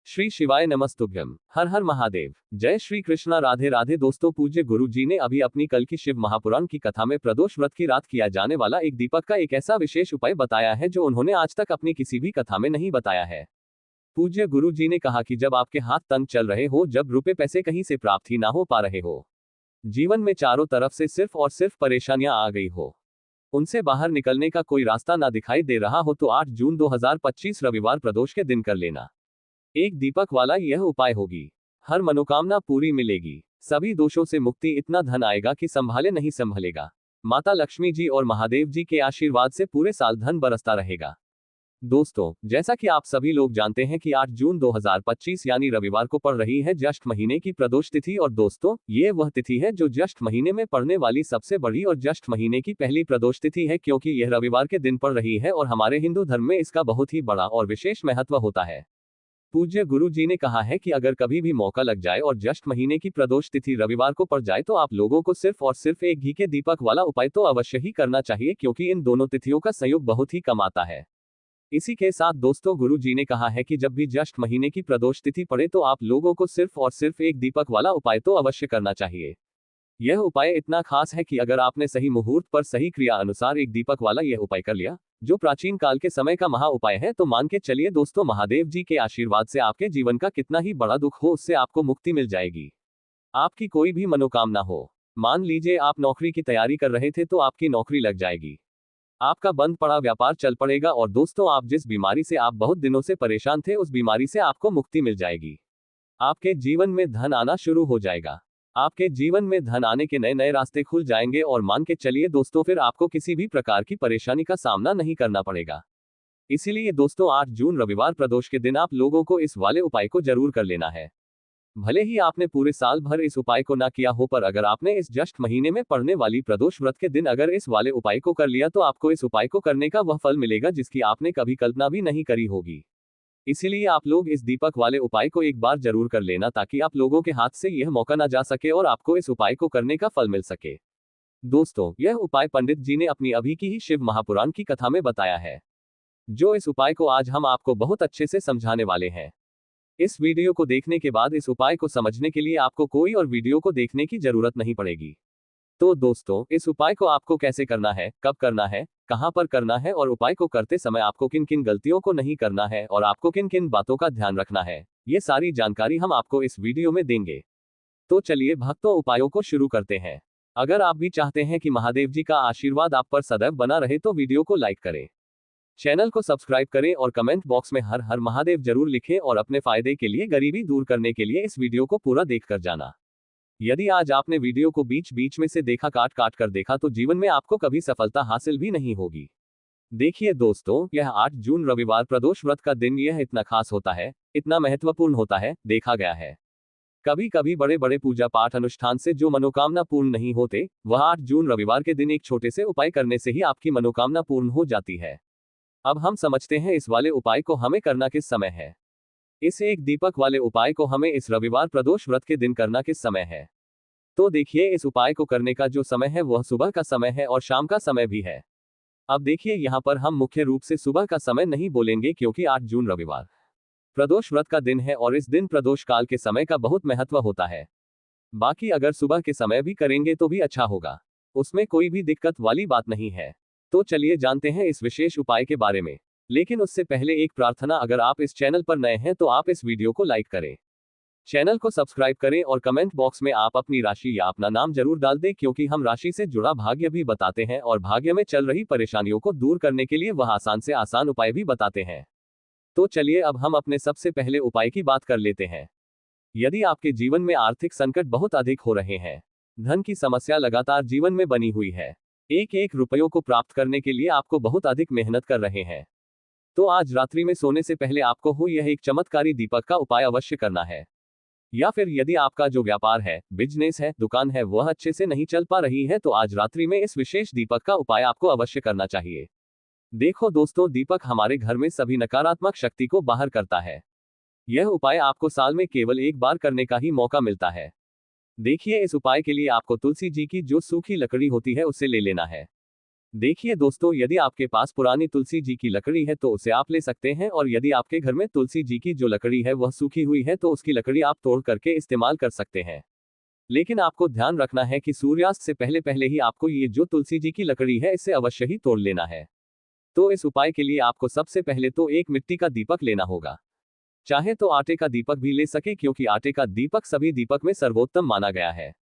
श्री शिवाय नमस्तुभ्यम। हर हर महादेव। जय श्री कृष्णा। राधे राधे। दोस्तों, पूज्य गुरु जी ने अभी अपनी कल की शिव महापुराण की कथा में प्रदोष व्रत की रात किया जाने वाला एक दीपक का एक ऐसा विशेष उपाय बताया है जो उन्होंने आज तक अपनी किसी भी कथा में नहीं बताया है। पूज्य गुरु जी ने कहा कि जब आपके हाथ तंग चल रहे हो, जब रुपए पैसे कहीं से प्राप्त ही ना हो पा रहे हो, जीवन में चारों तरफ से सिर्फ और सिर्फ परेशानियां आ गई हो, उनसे बाहर निकलने का कोई रास्ता ना दिखाई दे रहा हो, तो 8 जून 2025 रविवार प्रदोष के दिन कर लेना एक दीपक वाला यह उपाय होगी। हर मनोकामना पूरी मिलेगी, सभी दोषों से मुक्ति, इतना धन आएगा कि संभाले नहीं संभलेगा। माता लक्ष्मी जी और महादेव जी के आशीर्वाद से पूरे साल धन बरसता रहेगा। दोस्तों, जैसा कि आप सभी लोग जानते हैं कि 8 जून 2025 यानी रविवार को पड़ रही है ज्येष्ठ महीने की प्रदोष तिथि। और दोस्तों, ये वह तिथि है जो ज्येष्ठ महीने में पड़ने वाली सबसे बड़ी और ज्येष्ठ महीने की पहली प्रदोष तिथि है, क्योंकि यह रविवार के दिन पड़ रही है और हमारे हिंदू धर्म में इसका बहुत ही बड़ा और विशेष महत्व होता है। पूज्य गुरु जी ने कहा है कि अगर कभी भी मौका लग जाए और ज्येष्ठ महीने की प्रदोष तिथि रविवार को पड़ जाए, तो आप लोगों को सिर्फ और सिर्फ एक घी के दीपक वाला उपाय तो अवश्य ही करना चाहिए, क्योंकि इन दोनों तिथियों का संयोग बहुत ही कम आता है। इसी के साथ दोस्तों, गुरु जी ने कहा है कि जब भी ज्येष्ठ महीने की प्रदोष तिथि पड़े, तो आप लोगों को सिर्फ और सिर्फ एक दीपक वाला उपाय तो अवश्य करना चाहिए। यह उपाय इतना खास है कि अगर आपने सही मुहूर्त पर सही क्रिया अनुसार एक दीपक वाला यह उपाय कर लिया, जो प्राचीन काल के समय का महा उपाय है, तो मान के चलिए दोस्तों, महादेव जी के आशीर्वाद से आपके जीवन का कितना ही बड़ा दुख हो, उससे आपको मुक्ति मिल जाएगी। आपकी कोई भी मनोकामना हो, मान लीजिए आप नौकरी की तैयारी कर रहे थे, तो आपकी नौकरी लग जाएगी। आपका बंद पड़ा व्यापार चल पड़ेगा। और दोस्तों, आप जिस बीमारी से आप बहुत दिनों से परेशान थे, उस बीमारी से आपको मुक्ति मिल जाएगी। आपके जीवन में धन आना शुरू हो जाएगा। आपके जीवन में धन आने के नए नए रास्ते खुल जाएंगे। और मान के चलिए दोस्तों, फिर आपको किसी भी प्रकार की परेशानी का सामना नहीं करना पड़ेगा। इसीलिए दोस्तों, 8 जून रविवार प्रदोष के दिन आप लोगों को इस वाले उपाय को जरूर कर लेना है। भले ही आपने पूरे साल भर इस उपाय को ना किया हो, पर अगर आपने इस ज्येष्ठ महीने में पड़ने वाली प्रदोष व्रत के दिन अगर इस वाले उपाय को कर लिया, तो आपको इस उपाय को करने का वह फल मिलेगा जिसकी आपने कभी कल्पना भी नहीं करी होगी। इसीलिए आप लोग इस दीपक वाले उपाय को एक बार जरूर कर लेना, ताकि आप लोगों के हाथ से यह मौका ना जा सके और आपको इस उपाय को करने का फल मिल सके। दोस्तों, यह उपाय पंडित जी ने अपनी अभी की ही शिव महापुराण की कथा में बताया है, जो इस उपाय को आज हम आपको बहुत अच्छे से समझाने वाले हैं। इस वीडियो को देखने के बाद इस उपाय को समझने के लिए आपको कोई और वीडियो को देखने की जरूरत नहीं पड़ेगी। तो दोस्तों, इस उपाय को आपको कैसे करना है, कब करना है, कहां पर करना है, और उपाय को करते समय आपको किन किन गलतियों को नहीं करना है, और आपको किन किन बातों का ध्यान रखना है, ये सारी जानकारी हम आपको इस वीडियो में देंगे। तो चलिए भक्तों, उपायों को शुरू करते हैं। अगर आप भी चाहते हैं कि महादेव जी का आशीर्वाद आप पर सदैव बना रहे, तो वीडियो को लाइक करें, चैनल को सब्सक्राइब करें और कमेंट बॉक्स में हर हर महादेव जरूर लिखें। और अपने फायदे के लिए, गरीबी दूर करने के लिए इस वीडियो को पूरा देख कर जाना। यदि आज आपने वीडियो को बीच बीच में से देखा, काट काट कर देखा, तो जीवन में आपको कभी सफलता हासिल भी नहीं होगी। देखिए दोस्तों, यह 8 जून रविवार प्रदोष व्रत का दिन यह इतना खास होता है, इतना महत्वपूर्ण होता है, देखा गया है कभी कभी बड़े बड़े पूजा पाठ अनुष्ठान से जो मनोकामना पूर्ण नहीं होते, वह 8 जून रविवार के दिन एक छोटे से उपाय करने से ही आपकी मनोकामना पूर्ण हो जाती है। अब हम समझते हैं इस वाले उपाय को हमें करना किस समय है। इस एक दीपक वाले उपाय को हमें इस रविवार प्रदोष व्रत के दिन करना किस समय है। तो देखिए, इस उपाय को करने का जो समय है वह सुबह का समय है और शाम का समय भी है। अब देखिए, यहाँ पर हम मुख्य रूप से सुबह का समय नहीं बोलेंगे, क्योंकि 8 जून रविवार प्रदोष व्रत का दिन है और इस दिन प्रदोष काल के समय का बहुत महत्व होता है। बाकी अगर सुबह के समय भी करेंगे तो भी अच्छा होगा, उसमें कोई भी दिक्कत वाली बात नहीं है। तो चलिए जानते हैं इस विशेष उपाय के बारे में। लेकिन उससे पहले एक प्रार्थना, अगर आप इस चैनल पर नए हैं तो आप इस वीडियो को लाइक करें, चैनल को सब्सक्राइब करें और कमेंट बॉक्स में आप अपनी राशि या अपना नाम जरूर डाल दें, क्योंकि हम राशि से जुड़ा भाग्य भी बताते हैं और भाग्य में चल रही परेशानियों को दूर करने के लिए वह आसान से आसान उपाय भी बताते हैं। तो चलिए अब हम अपने सबसे पहले उपाय की बात कर लेते हैं। यदि आपके जीवन में आर्थिक संकट बहुत अधिक हो रहे हैं, धन की समस्या लगातार जीवन में बनी हुई है, एक एक रुपयों को प्राप्त करने के लिए आपको बहुत अधिक मेहनत कर रहे हैं, तो आज रात्रि में सोने से पहले आपको हो यह एक चमत्कारी दीपक का उपाय अवश्य करना है। या फिर यदि आपका जो व्यापार है, बिजनेस है, दुकान है, वह अच्छे से नहीं चल पा रही है, तो आज रात्रि में इस विशेष दीपक का उपाय आपको अवश्य करना चाहिए। देखो दोस्तों, दीपक हमारे घर में सभी नकारात्मक शक्ति को बाहर करता है। यह उपाय आपको साल में केवल एक बार करने का ही मौका मिलता है। देखिए, इस उपाय के लिए आपको तुलसी जी की जो सूखी लकड़ी होती है उसे ले लेना है। देखिए दोस्तों, यदि आपके पास पुरानी तुलसी जी की लकड़ी है तो उसे आप ले सकते हैं, और यदि आपके घर में तुलसी जी की जो लकड़ी है वह सूखी हुई है तो उसकी लकड़ी आप तोड़ करके इस्तेमाल कर सकते हैं। लेकिन आपको ध्यान रखना है कि सूर्यास्त से पहले पहले ही आपको ये जो तुलसी जी की लकड़ी है इसे अवश्य ही तोड़ लेना है। तो इस उपाय के लिए आपको सबसे पहले तो एक मिट्टी का दीपक लेना होगा। चाहे तो आटे का दीपक भी ले सके, क्योंकि आटे का दीपक सभी दीपक में सर्वोत्तम माना गया है।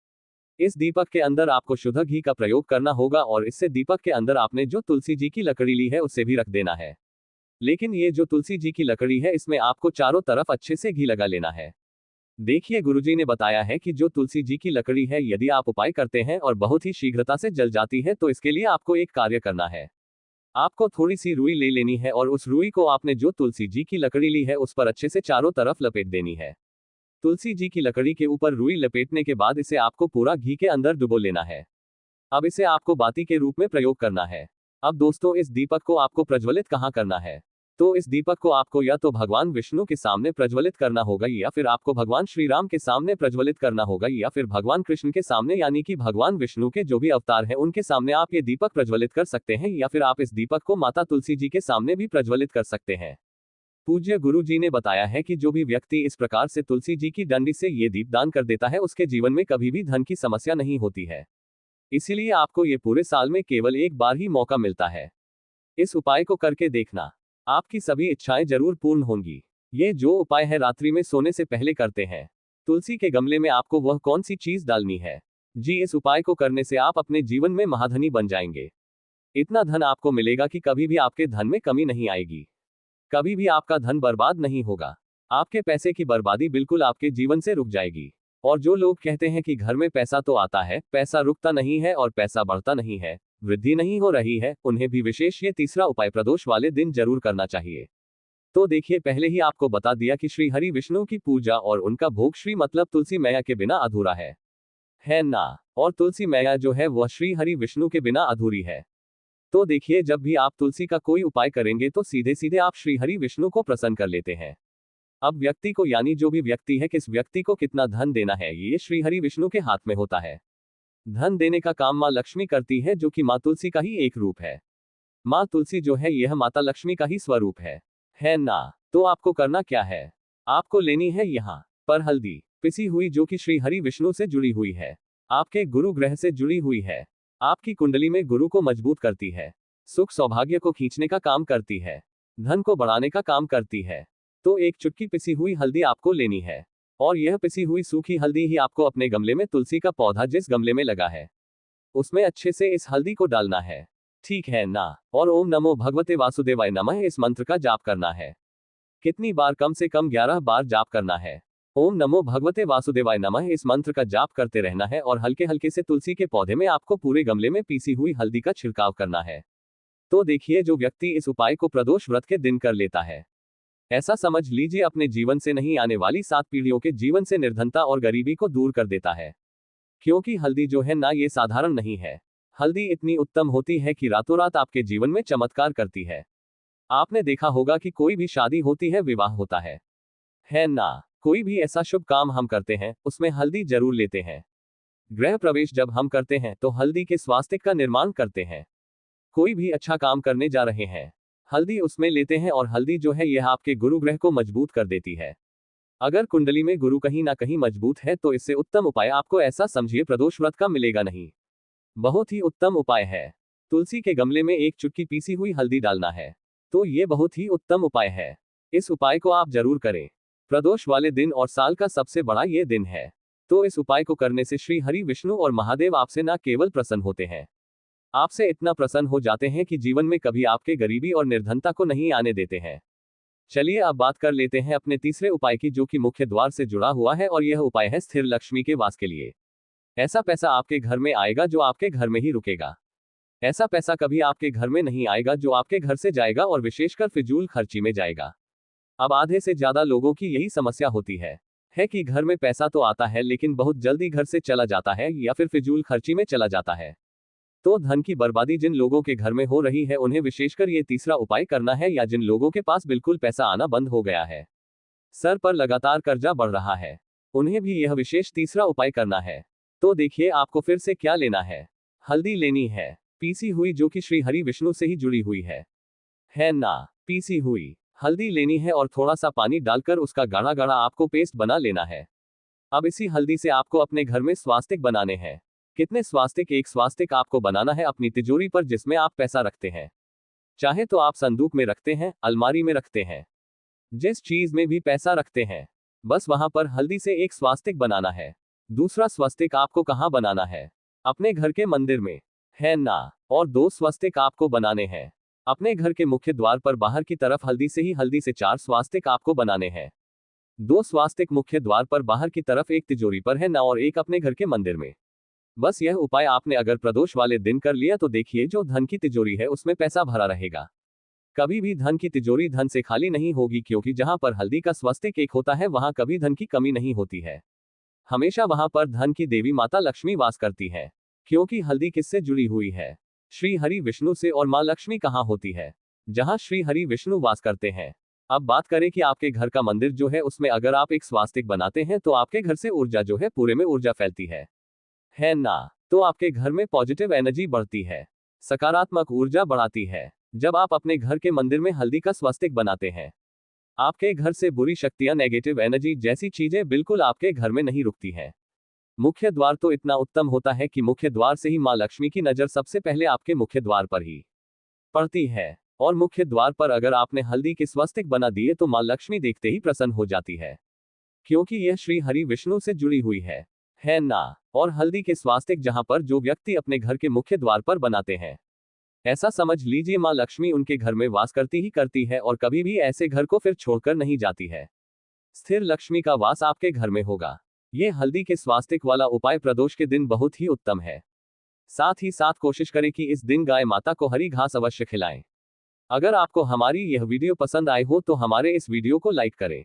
इस दीपक के अंदर आपको शुद्ध घी का प्रयोग करना होगा, और इससे दीपक के अंदर आपने जो तुलसी जी की लकड़ी ली है उसे भी रख देना है। लेकिन ये जो तुलसी जी की लकड़ी है इसमें आपको चारों तरफ अच्छे से घी लगा लेना है। देखिए, गुरुजी ने बताया है कि जो तुलसी जी की लकड़ी है यदि आप उपाय करते हैं और बहुत ही शीघ्रता से जल जाती है तो इसके लिए आपको एक कार्य करना है। आपको थोड़ी सी रुई ले लेनी है, और उस रुई को आपने जो तुलसी जी की लकड़ी ली है उस पर अच्छे से चारों तरफ लपेट देनी है। तुलसी जी की लकड़ी के ऊपर रुई लपेटने के बाद इसे आपको पूरा घी के अंदर डुबो लेना है। अब इसे आपको बाती के रूप में प्रयोग करना है। अब दोस्तों, इस दीपक को आपको प्रज्वलित कहाँ करना है? तो इस दीपक को आपको या तो भगवान विष्णु के सामने प्रज्वलित करना होगा, या फिर आपको भगवान श्री राम के सामने प्रज्वलित करना होगा, या फिर भगवान कृष्ण के सामने, यानी कि भगवान विष्णु के जो भी अवतार हैं उनके सामने आप ये दीपक प्रज्वलित कर सकते हैं, या फिर आप इस दीपक को माता तुलसी जी के सामने भी प्रज्वलित कर सकते हैं। पूज्य गुरु जी ने बताया है कि जो भी व्यक्ति इस प्रकार से तुलसी जी की डंडी से ये दीप दान कर देता है उसके जीवन में कभी भी धन की समस्या नहीं होती है। इसीलिए आपको ये पूरे साल में केवल एक बार ही मौका मिलता है। इस उपाय को करके देखना, आपकी सभी इच्छाएं जरूर पूर्ण होंगी। ये जो उपाय है रात्रि में सोने से पहले करते हैं। तुलसी के गमले में आपको वह कौन सी चीज डालनी है? जी, इस उपाय को करने से आप अपने जीवन में महाधनी बन जाएंगे। इतना धन आपको मिलेगा कि कभी भी आपके धन में कमी नहीं आएगी। कभी भी आपका धन बर्बाद नहीं होगा। आपके पैसे की बर्बादी बिल्कुल आपके जीवन से रुक जाएगी। और जो लोग कहते हैं कि घर में पैसा तो आता है, पैसा रुकता नहीं है और पैसा बढ़ता नहीं है, वृद्धि नहीं हो रही है, उन्हें भी विशेष ये तीसरा उपाय प्रदोष वाले दिन जरूर करना चाहिए। तो देखिए, पहले ही आपको बता दिया कि श्री हरि विष्णु की पूजा और उनका भोग श्री मतलब तुलसी मैया के बिना अधूरा है ना? और तुलसी मैया जो है वह श्री हरि विष्णु के बिना अधूरी है। तो देखिए, जब भी आप तुलसी का कोई उपाय करेंगे तो सीधे सीधे आप श्री हरि विष्णु को प्रसन्न कर लेते हैं। अब व्यक्ति को, यानी जो भी व्यक्ति है, किस व्यक्ति को कितना धन देना है ये श्री हरि विष्णु के हाथ में होता है। धन देने का काम माँ लक्ष्मी करती है, जो कि माँ तुलसी का ही एक रूप है। माँ तुलसी जो है यह माता लक्ष्मी का ही स्वरूप है ना? तो आपको करना क्या है? आपको लेनी है यहाँ पर हल्दी पिसी हुई, जो कि श्री हरि विष्णु से जुड़ी हुई है, आपके गुरु ग्रह से जुड़ी हुई है, आपकी कुंडली में गुरु को मजबूत करती है, सुख सौभाग्य को खींचने का काम करती है, धन को बढ़ाने का काम करती है। तो एक चुटकी पिसी हुई हल्दी आपको लेनी है, और यह पिसी हुई सूखी हल्दी ही आपको अपने गमले में, तुलसी का पौधा जिस गमले में लगा है उसमें अच्छे से इस हल्दी को डालना है। ठीक है ना? और ओम नमो भगवते वासुदेवाय नमः इस मंत्र का जाप करना है। कितनी बार? कम से कम 11 बार जाप करना है। ओम नमो भगवते वासुदेवाय नमः इस मंत्र का जाप करते रहना है, और हल्के हल्के से तुलसी के पौधे में आपको पूरे गमले में पीसी हुई हल्दी का छिड़काव करना है। तो देखिए, जो व्यक्ति इस उपाय को प्रदोष व्रत के दिन कर लेता है, ऐसा समझ लीजिए अपने जीवन से नहीं आने वाली 7 पीढ़ियों के जीवन से निर्धनता और गरीबी को दूर कर देता है। क्योंकि हल्दी जो है ना, ये साधारण नहीं है। हल्दी इतनी उत्तम होती है कि रातों रात आपके जीवन में चमत्कार करती है। आपने देखा होगा कि कोई भी शादी होती है, विवाह होता है ना? कोई भी ऐसा शुभ काम हम करते हैं उसमें हल्दी जरूर लेते हैं। गृह प्रवेश जब हम करते हैं तो हल्दी के स्वास्तिक का निर्माण करते हैं। कोई भी अच्छा काम करने जा रहे हैं, हल्दी उसमें लेते हैं, और हल्दी जो है यह आपके गुरु ग्रह को मजबूत कर देती है। अगर कुंडली में गुरु कहीं ना कहीं मजबूत है तो इससे उत्तम उपाय आपको, ऐसा समझिए, प्रदोष व्रत का मिलेगा नहीं। बहुत ही उत्तम उपाय है। तुलसी के गमले में एक चुटकी पीसी हुई हल्दी डालना है। तो ये बहुत ही उत्तम उपाय है। इस उपाय को आप जरूर करें। प्रदोष वाले दिन और साल का सबसे बड़ा ये दिन है। तो इस उपाय को करने से श्री हरि विष्णु और महादेव आपसे न केवल प्रसन्न होते हैं, आपसे इतना प्रसन्न हो जाते हैं कि जीवन में कभी आपके गरीबी और निर्धनता को नहीं आने देते हैं। चलिए अब बात कर लेते हैं अपने तीसरे उपाय की, जो कि मुख्य द्वार से जुड़ा हुआ है, और यह उपाय है स्थिर लक्ष्मी के वास के लिए। ऐसा पैसा आपके घर में आएगा जो आपके घर में ही रुकेगा। ऐसा पैसा कभी आपके घर में नहीं आएगा जो आपके घर से जाएगा, और विशेषकर फिजूल खर्ची में जाएगा। अब आधे से ज्यादा लोगों की यही समस्या होती है कि घर में पैसा तो आता है लेकिन बहुत जल्दी घर से चला जाता है, या फिर फिजूल खर्ची में चला जाता है। तो धन की बर्बादी जिन लोगों के घर में हो रही है उन्हें विशेषकर ये तीसरा उपाय करना है, या जिन लोगों के पास बिल्कुल पैसा आना बंद हो गया है, सर पर लगातार कर्जा बढ़ रहा है, उन्हें भी यह विशेष तीसरा उपाय करना है। तो देखिए, आपको फिर से क्या लेना है? हल्दी लेनी है, पीसी हुई जो कि श्री हरि विष्णु से ही जुड़ी हुई है ना। पीसी हुई हल्दी लेनी है और थोड़ा सा पानी डालकर उसका गाढ़ा गाढ़ा आपको पेस्ट बना लेना है। अब इसी हल्दी से आपको अपने घर में स्वास्तिक बनाने हैं। कितने स्वास्तिक? एक स्वास्तिक आपको बनाना है अपनी तिजोरी पर जिसमें आप पैसा रखते हैं। चाहे तो आप संदूक में रखते हैं, अलमारी में रखते हैं, जिस चीज में भी पैसा रखते हैं, बस वहां पर हल्दी से एक स्वास्तिक बनाना है। दूसरा स्वस्तिक आपको कहां बनाना है? अपने घर के मंदिर में, है ना। और 2 स्वस्तिक आपको बनाने हैं अपने घर के मुख्य द्वार पर बाहर की तरफ। हल्दी से 4 स्वास्तिक आपको बनाने हैं। 2 स्वास्तिक मुख्य द्वार पर बाहर की तरफ, एक तिजोरी पर है ना, और एक अपने घर के मंदिर में। बस यह उपाय आपने अगर प्रदोष वाले दिन कर लिया तो देखिए जो धन की तिजोरी है उसमें पैसा भरा रहेगा। कभी भी धन की तिजोरी धन से खाली नहीं होगी, क्योंकि जहां पर हल्दी का स्वस्तिक एक होता है वहां कभी धन की कमी नहीं होती है। हमेशा वहां पर धन की देवी माता लक्ष्मी वास करती है, क्योंकि हल्दी किससे जुड़ी हुई है? श्री हरि विष्णु से। और मां लक्ष्मी कहां होती है? जहां श्री हरि विष्णु वास करते हैं। अब बात करें कि आपके घर का मंदिर जो है उसमें अगर आप एक स्वास्तिक बनाते हैं तो आपके घर से ऊर्जा जो है पूरे में ऊर्जा फैलती है ना। तो आपके घर में पॉजिटिव एनर्जी बढ़ती है, सकारात्मक ऊर्जा बढ़ाती है। जब आप अपने घर के मंदिर में हल्दी का स्वास्तिक बनाते हैं, आपके घर से बुरी शक्तियां, नेगेटिव एनर्जी जैसी चीजें बिल्कुल आपके घर में नहीं रुकती हैं। मुख्य द्वार तो इतना उत्तम होता है कि मुख्य द्वार से ही मां लक्ष्मी की नजर सबसे पहले आपके मुख्य द्वार पर ही पड़ती है। और मुख्य द्वार पर अगर आपने हल्दी के स्वस्तिक बना दिए तो मां लक्ष्मी देखते ही प्रसन्न हो जाती है, क्योंकि यह श्री हरि विष्णु से जुड़ी हुई है ना। और हल्दी के स्वास्तिक जहां पर जो व्यक्ति अपने घर के मुख्य द्वार पर बनाते हैं, ऐसा समझ लीजिए मां लक्ष्मी उनके घर में वास करती है और कभी भी ऐसे घर को फिर छोड़कर नहीं जाती है। स्थिर लक्ष्मी का वास आपके घर में होगा। ये हल्दी के स्वास्तिक वाला उपाय प्रदोष के दिन बहुत ही उत्तम है। साथ ही साथ कोशिश करें कि इस दिन गाय माता को हरी घास अवश्य खिलाएं। अगर आपको हमारी यह वीडियो पसंद आई हो तो हमारे इस वीडियो को लाइक करें,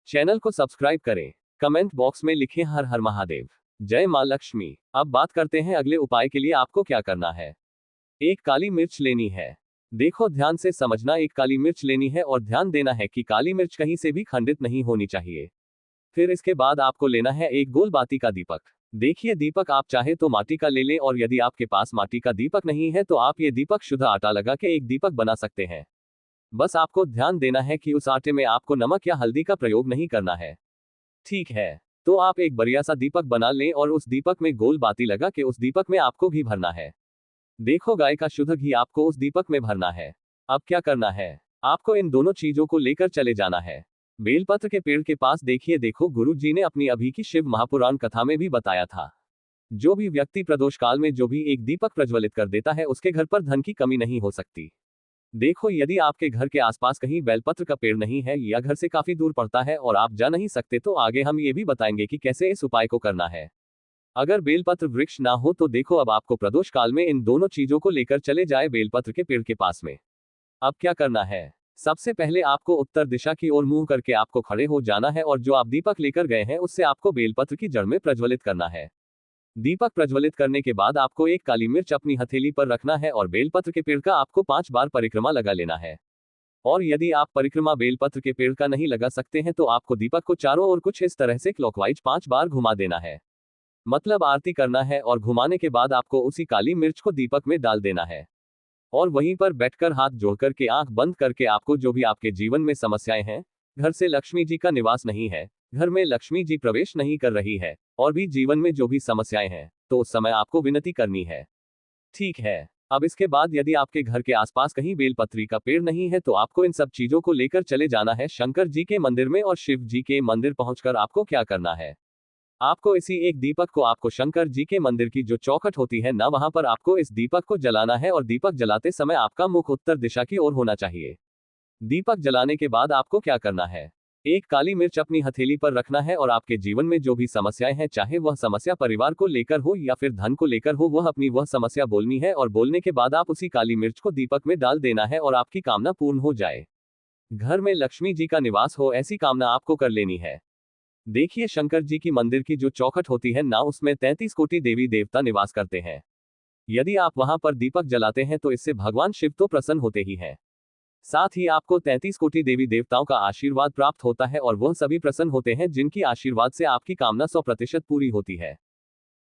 चैनल को सब्सक्राइब करें, कमेंट बॉक्स में लिखें हर हर महादेव, जय मां लक्ष्मी। अब बात करते हैं अगले उपाय के लिए आपको क्या करना है। एक काली मिर्च लेनी है। देखो ध्यान से समझना, एक काली मिर्च लेनी है और ध्यान देना है कि काली मिर्च कहीं से भी खंडित नहीं होनी चाहिए। फिर इसके बाद आपको लेना है एक गोल बाती का दीपक। देखिए दीपक आप चाहे तो माटी का ले लें, और यदि आपके पास माटी का दीपक नहीं है तो आप ये दीपक शुद्ध आटा लगा के एक दीपक बना सकते हैं। बस आपको ध्यान देना है कि उस आटे में आपको नमक या हल्दी का प्रयोग नहीं करना है, ठीक है। तो आप एक बढ़िया सा दीपक बना लें और उस दीपक में गोल बाती लगा के उस दीपक में आपको घी भरना है। देखो गाय का शुद्ध घी आपको उस दीपक में भरना है। अब क्या करना है, आपको इन दोनों चीजों को लेकर चले जाना है बेलपत्र के पेड़ के पास। देखो गुरु जी ने अपनी अभी की शिव महापुराण कथा में भी बताया था, जो भी व्यक्ति प्रदोष काल में जो भी एक दीपक प्रज्वलित कर देता है उसके घर पर धन की कमी नहीं हो सकती। देखो यदि आपके घर के आसपास कहीं बेलपत्र का पेड़ नहीं है या घर से काफी दूर पड़ता है और आप जा नहीं सकते, तो आगे हम ये भी बताएंगे कि कैसे इस उपाय को करना है। अगर बेलपत्र वृक्ष ना हो तो देखो अब आपको प्रदोष काल में इन दोनों चीजों को लेकर चले जाए बेलपत्र के पेड़ के पास में। अब क्या करना है, सबसे पहले आपको उत्तर दिशा की ओर मुंह करके आपको खड़े हो जाना है और जो आप दीपक लेकर गए हैं उससे आपको बेलपत्र की जड़ में प्रज्वलित करना है। दीपक प्रज्वलित करने के बाद आपको एक काली मिर्च अपनी हथेली पर रखना है और बेलपत्र के पेड़ का आपको 5 बार परिक्रमा लगा लेना है। और यदि आप परिक्रमा बेलपत्र के पेड़ का नहीं लगा सकते हैं तो आपको दीपक को चारों ओर कुछ इस तरह से क्लॉकवाइज 5 बार घुमा देना है, मतलब आरती करना है। और घुमाने के बाद आपको उसी काली मिर्च को दीपक में डाल देना है और वहीं पर बैठकर हाथ जोड़कर के आंख बंद करके आपको जो भी आपके जीवन में समस्याएं हैं, घर से लक्ष्मी जी का निवास नहीं है, घर में लक्ष्मी जी प्रवेश नहीं कर रही है, और भी जीवन में जो भी समस्याएं हैं, तो उस समय आपको विनती करनी है, ठीक है। अब इसके बाद यदि आपके घर के आसपास कहीं बेलपत्री का पेड़ नहीं है तो आपको इन सब चीजों को लेकर चले जाना है शंकर जी के मंदिर में। और शिव जी के मंदिर पहुंचकर आपको क्या करना है, आपको इसी एक दीपक को आपको शंकर जी के मंदिर की जो चौखट होती है ना, वहां पर आपको इस दीपक को जलाना है। और दीपक जलाते समय आपका मुख उत्तर दिशा की ओर होना चाहिए। दीपक जलाने के बाद आपको क्या करना है, एक काली मिर्च अपनी हथेली पर रखना है और आपके जीवन में जो भी समस्याएं हैं, चाहे वह समस्या परिवार को लेकर हो या फिर धन को लेकर हो, वह अपनी वह समस्या बोलनी है। और बोलने के बाद आप उसी काली मिर्च को दीपक में डाल देना है और आपकी कामना पूर्ण हो जाए, घर में लक्ष्मी जी का निवास हो, ऐसी कामना आपको कर लेनी है। देखिए शंकर जी की मंदिर की जो चौखट होती है ना, उसमें 33 कोटि देवी देवता निवास करते हैं। यदि आप वहां पर दीपक जलाते हैं तो इससे भगवान शिव तो प्रसन्न होते ही हैं, साथ ही आपको 33 कोटि देवी देवताओं का आशीर्वाद प्राप्त होता है और वह सभी प्रसन्न होते हैं जिनकी आशीर्वाद से आपकी कामना 100% पूरी होती है।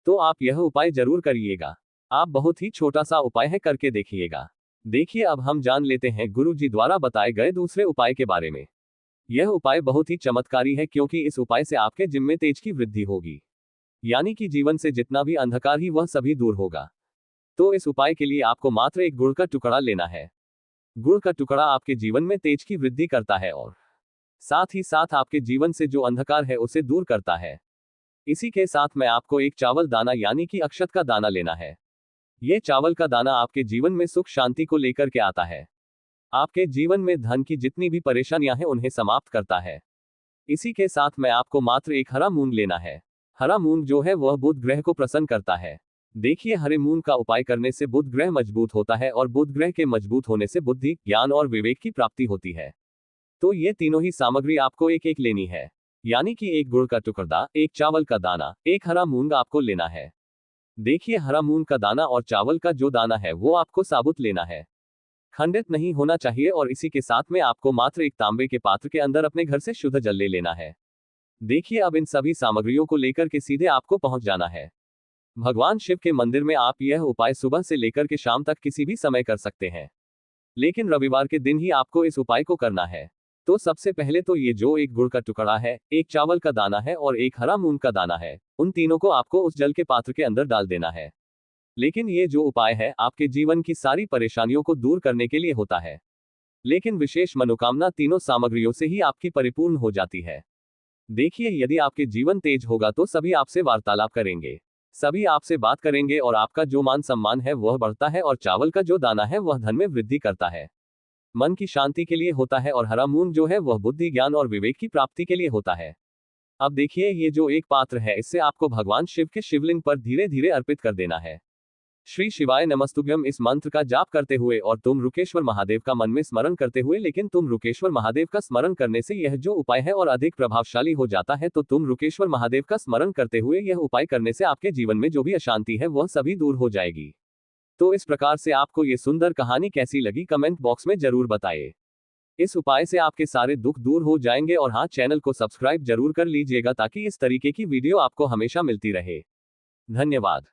तो आप यह उपाय जरूर करिएगा। आप बहुत ही छोटा सा उपाय है करके देखिएगा। देखिए अब हम जान लेते हैं गुरु जी द्वारा बताए गए दूसरे उपाय के बारे में। यह उपाय बहुत ही चमत्कारी है क्योंकि इस उपाय से आपके जिम में तेज की वृद्धि होगी। यानी कि जीवन से जितना भी अंधकार ही वह सभी दूर होगा। तो इस उपाय के लिए आपको मात्र एक गुड़ का टुकड़ा लेना है। गुड़ का टुकड़ा आपके जीवन में तेज की वृद्धि करता है और साथ ही साथ आपके जीवन से जो अंधकार है उसे दूर करता है। इसी के साथ में आपको एक चावल दाना यानी कि अक्षत का दाना लेना है। यह चावल का दाना आपके जीवन में सुख शांति को लेकर के आता है। आपके जीवन में धन की जितनी भी परेशानियां हैं उन्हें समाप्त करता है। इसी के साथ में आपको मात्र एक हरा मूंग लेना है। हरा मूंग जो है वह बुध ग्रह को प्रसन्न करता है। देखिए हरे मूंग का उपाय करने से बुध ग्रह मजबूत होता है और बुध ग्रह के मजबूत होने से बुद्धि, ज्ञान और विवेक की प्राप्ति होती है। तो ये तीनों ही सामग्री आपको एक एक लेनी है। यानी कि एक गुड़ का टुकड़ा, एक चावल का दाना, एक हरा मूंग आपको लेना है। देखिए हरा मूंग का दाना और चावल का जो दाना है वो आपको साबुत लेना है, खंडित नहीं होना चाहिए। और इसी के साथ में आपको मात्र एक तांबे के पात्र के अंदर अपने घर से शुद्ध जल ले लेना है। देखिए अब इन सभी सामग्रियों को लेकर के सीधे आपको पहुंच जाना है भगवान शिव के मंदिर में। आप यह उपाय सुबह से लेकर के शाम तक किसी भी समय कर सकते हैं, लेकिन रविवार के दिन ही आपको इस उपाय को करना है। तो सबसे पहले तो ये जो एक गुड़ का टुकड़ा है, एक चावल का दाना है और एक हरा मूंग का दाना है, उन तीनों को आपको उस जल के पात्र के अंदर डाल देना है। लेकिन ये जो उपाय है आपके जीवन की सारी परेशानियों को दूर करने के लिए होता है। लेकिन विशेष मनोकामना तीनों सामग्रियों से ही आपकी परिपूर्ण हो जाती है। देखिए यदि आपके जीवन तेज होगा तो सभी आपसे वार्तालाप करेंगे, सभी आपसे बात करेंगे और आपका जो मान सम्मान है वह बढ़ता है। और चावल का जो दाना है वह धन में वृद्धि करता है, मन की शांति के लिए होता है। और हरा मूंग जो है वह बुद्धि, ज्ञान और विवेक की प्राप्ति के लिए होता है। अब देखिए ये जो एक पात्र है इससे आपको भगवान शिव के शिवलिंग पर धीरे धीरे अर्पित कर देना है। श्री शिवाय नमस्तुभ्यम इस मंत्र का जाप करते हुए और तुम रुकेश्वर महादेव का मन में स्मरण करते हुए। लेकिन तुम रुकेश्वर महादेव का स्मरण करने से यह जो उपाय है और अधिक प्रभावशाली हो जाता है। तो तुम रुकेश्वर महादेव का स्मरण करते हुए यह उपाय करने से आपके जीवन में जो भी अशांति है वह सभी दूर हो जाएगी। तो इस प्रकार से आपको ये सुंदर कहानी कैसी लगी कमेंट बॉक्स में जरूर बताइए। इस उपाय से आपके सारे दुख दूर हो जाएंगे। और हाँ, चैनल को सब्सक्राइब जरूर कर लीजिएगा ताकि इस तरीके की वीडियो आपको हमेशा मिलती रहे। धन्यवाद।